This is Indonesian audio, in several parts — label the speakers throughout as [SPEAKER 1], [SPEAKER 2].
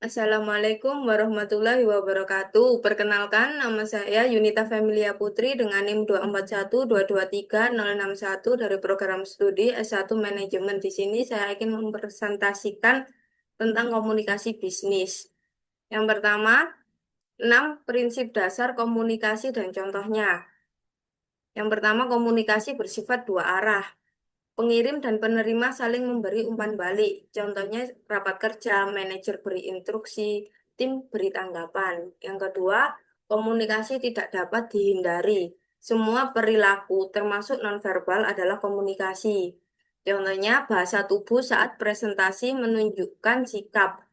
[SPEAKER 1] Assalamualaikum warahmatullahi wabarakatuh. Perkenalkan, nama saya Yunita Familia Putri dengan NIM 241223061 dari program studi S1 Manajemen. Di sini saya ingin mempresentasikan tentang komunikasi bisnis. Yang pertama, 6 prinsip dasar komunikasi dan contohnya. Yang pertama, komunikasi bersifat dua arah. Pengirim dan penerima saling memberi umpan balik. Contohnya rapat kerja, manajer beri instruksi, tim beri tanggapan. Yang kedua, komunikasi tidak dapat dihindari. Semua perilaku, termasuk nonverbal, adalah komunikasi. Contohnya bahasa tubuh saat presentasi menunjukkan sikap.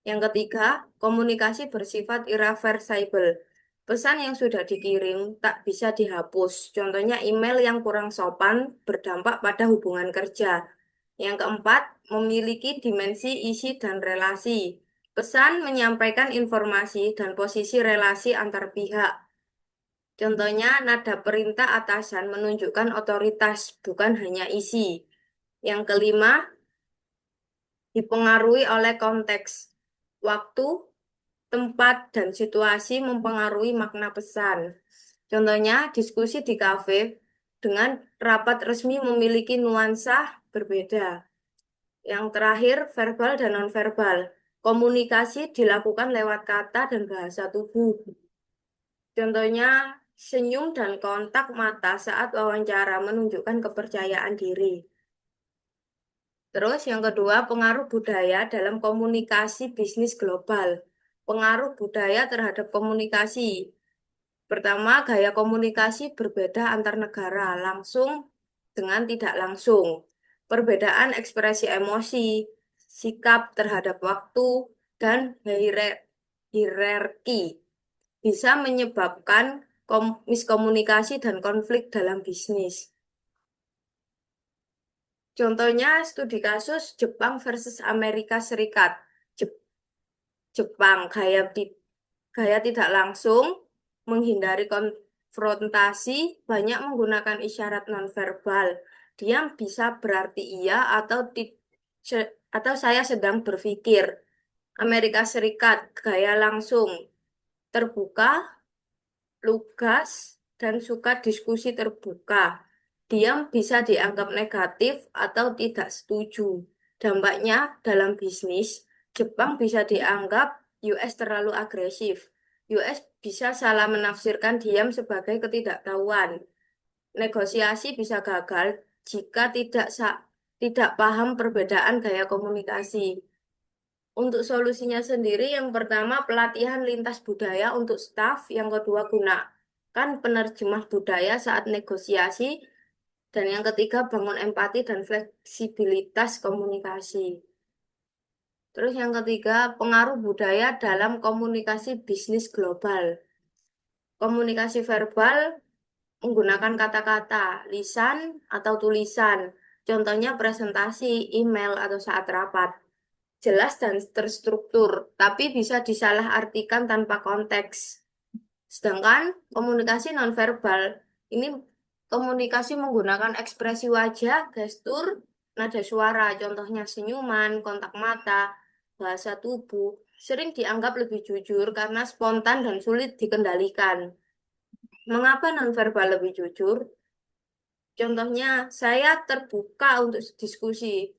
[SPEAKER 1] Yang ketiga, komunikasi bersifat irreversible. Pesan yang sudah dikirim tak bisa dihapus. Contohnya email yang kurang sopan berdampak pada hubungan kerja. Yang keempat, memiliki dimensi isi dan relasi. Pesan menyampaikan informasi dan posisi relasi antar pihak. Contohnya, nada perintah atasan menunjukkan otoritas, bukan hanya isi. Yang kelima, dipengaruhi oleh konteks. Waktu, tempat, dan situasi mempengaruhi makna pesan. Contohnya, diskusi di kafe dengan rapat resmi memiliki nuansa berbeda. Yang terakhir, verbal dan nonverbal. Komunikasi dilakukan lewat kata dan bahasa tubuh. Contohnya, senyum dan kontak mata saat wawancara menunjukkan kepercayaan diri. Terus yang kedua, pengaruh budaya dalam komunikasi bisnis global. Pengaruh budaya terhadap komunikasi. Pertama, gaya komunikasi berbeda antar negara, langsung dengan tidak langsung. Perbedaan ekspresi emosi, sikap terhadap waktu, dan hierarki bisa menyebabkan miskomunikasi dan konflik dalam bisnis. Contohnya studi kasus Jepang versus Amerika Serikat. Jep- Jepang gaya tidak langsung, menghindari konfrontasi, banyak menggunakan isyarat nonverbal. Diam bisa berarti iya atau atau saya sedang berpikir. Amerika Serikat gaya langsung, terbuka, lugas, dan suka diskusi terbuka. Diam bisa dianggap negatif atau tidak setuju. Dampaknya dalam bisnis, Jepang bisa dianggap US terlalu agresif. US bisa salah menafsirkan diam sebagai ketidaktahuan. Negosiasi bisa gagal jika tidak paham perbedaan gaya komunikasi. Untuk solusinya sendiri, yang pertama pelatihan lintas budaya untuk staf, yang kedua gunakan penerjemah budaya saat negosiasi, dan yang ketiga bangun empati dan fleksibilitas komunikasi. Terus yang ketiga, pengaruh budaya dalam komunikasi bisnis global. Komunikasi verbal menggunakan kata-kata, lisan atau tulisan. Contohnya presentasi, email, atau saat rapat. Jelas dan terstruktur, tapi bisa disalahartikan tanpa konteks. Sedangkan komunikasi nonverbal ini komunikasi menggunakan ekspresi wajah, gestur, nada suara, contohnya senyuman, kontak mata, bahasa tubuh, sering dianggap lebih jujur karena spontan dan sulit dikendalikan. Mengapa nonverbal lebih jujur? Contohnya, saya terbuka untuk diskusi.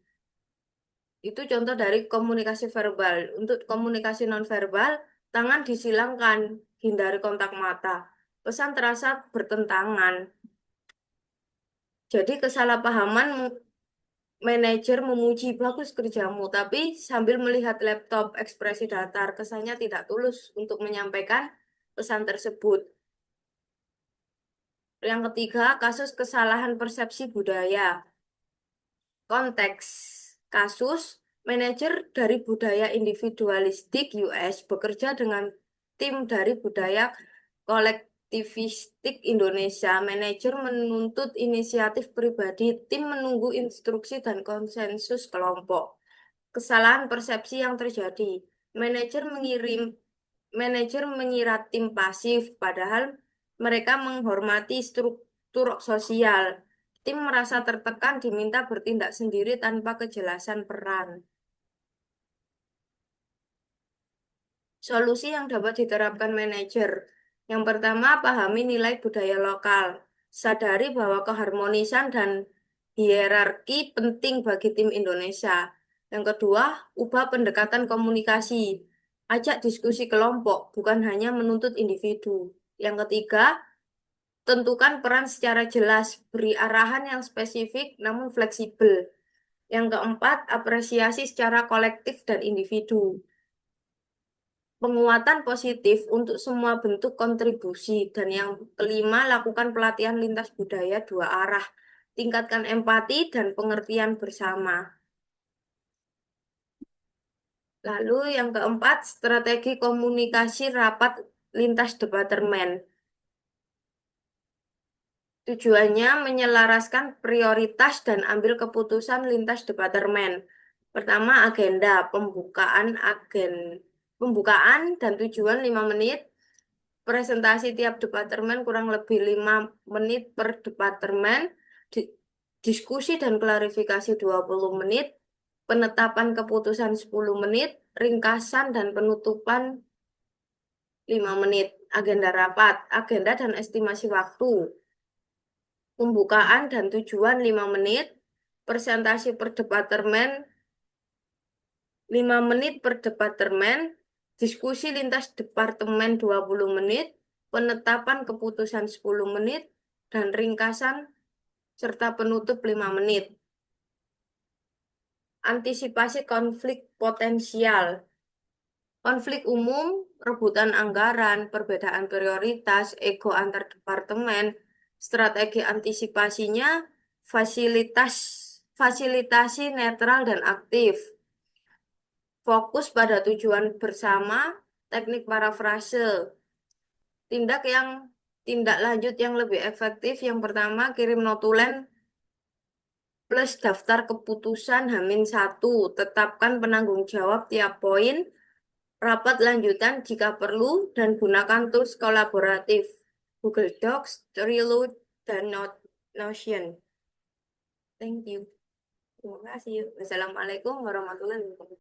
[SPEAKER 1] Itu contoh dari komunikasi verbal. Untuk komunikasi nonverbal, tangan disilangkan, hindari kontak mata. Pesan terasa bertentangan. Jadi kesalahpahaman manajer memuji bagus kerjamu, tapi sambil melihat laptop ekspresi datar, kesannya tidak tulus untuk menyampaikan pesan tersebut. Yang ketiga, kasus kesalahan persepsi budaya. Konteks kasus, manajer dari budaya individualistik US bekerja dengan tim dari budaya kolektivistik Indonesia. Manajer menuntut inisiatif pribadi, tim menunggu instruksi dan konsensus kelompok. Kesalahan persepsi yang terjadi. Manajer mengirim Manajer mengira tim pasif, padahal mereka menghormati struktur sosial. Tim merasa tertekan diminta bertindak sendiri tanpa kejelasan peran. Solusi yang dapat diterapkan manajer. Yang pertama, pahami nilai budaya lokal. Sadari bahwa keharmonisan dan hierarki penting bagi tim Indonesia. Yang kedua, ubah pendekatan komunikasi. Ajak diskusi kelompok, bukan hanya menuntut individu. Yang ketiga, tentukan peran secara jelas, beri arahan yang spesifik namun fleksibel. Yang keempat, apresiasi secara kolektif dan individu. Penguatan positif untuk semua bentuk kontribusi. Dan yang kelima, lakukan pelatihan lintas budaya dua arah. Tingkatkan empati dan pengertian bersama. Lalu yang keempat, strategi komunikasi rapat lintas departemen. Tujuannya menyelaraskan prioritas dan ambil keputusan lintas departemen. Pertama, agenda pembukaan dan tujuan 5 menit. Presentasi tiap departemen kurang lebih 5 menit per departemen. Di- Diskusi dan klarifikasi 20 menit. Penetapan keputusan 10 menit. Ringkasan dan penutupan 5 menit. Agenda rapat, agenda dan estimasi waktu. Pembukaan dan tujuan 5 menit. Presentasi per departemen 5 menit per departemen. Diskusi lintas departemen 20 menit. Penetapan keputusan 10 menit. Dan ringkasan serta penutup 5 menit. Antisipasi konflik potensial. Konflik umum, rebutan anggaran, perbedaan prioritas, ego antar departemen, strategi antisipasinya, fasilitas, fasilitasi netral dan aktif, fokus pada tujuan bersama, teknik parafrase, tindak yang tindak lanjut yang lebih efektif. Yang pertama, kirim notulen plus daftar keputusan H-1, tetapkan penanggung jawab tiap poin, rapat lanjutan jika perlu, dan gunakan tools kolaboratif, Google Docs, Trello, dan Notion. Thank you. Terima kasih. Wassalamualaikum warahmatullahi wabarakatuh.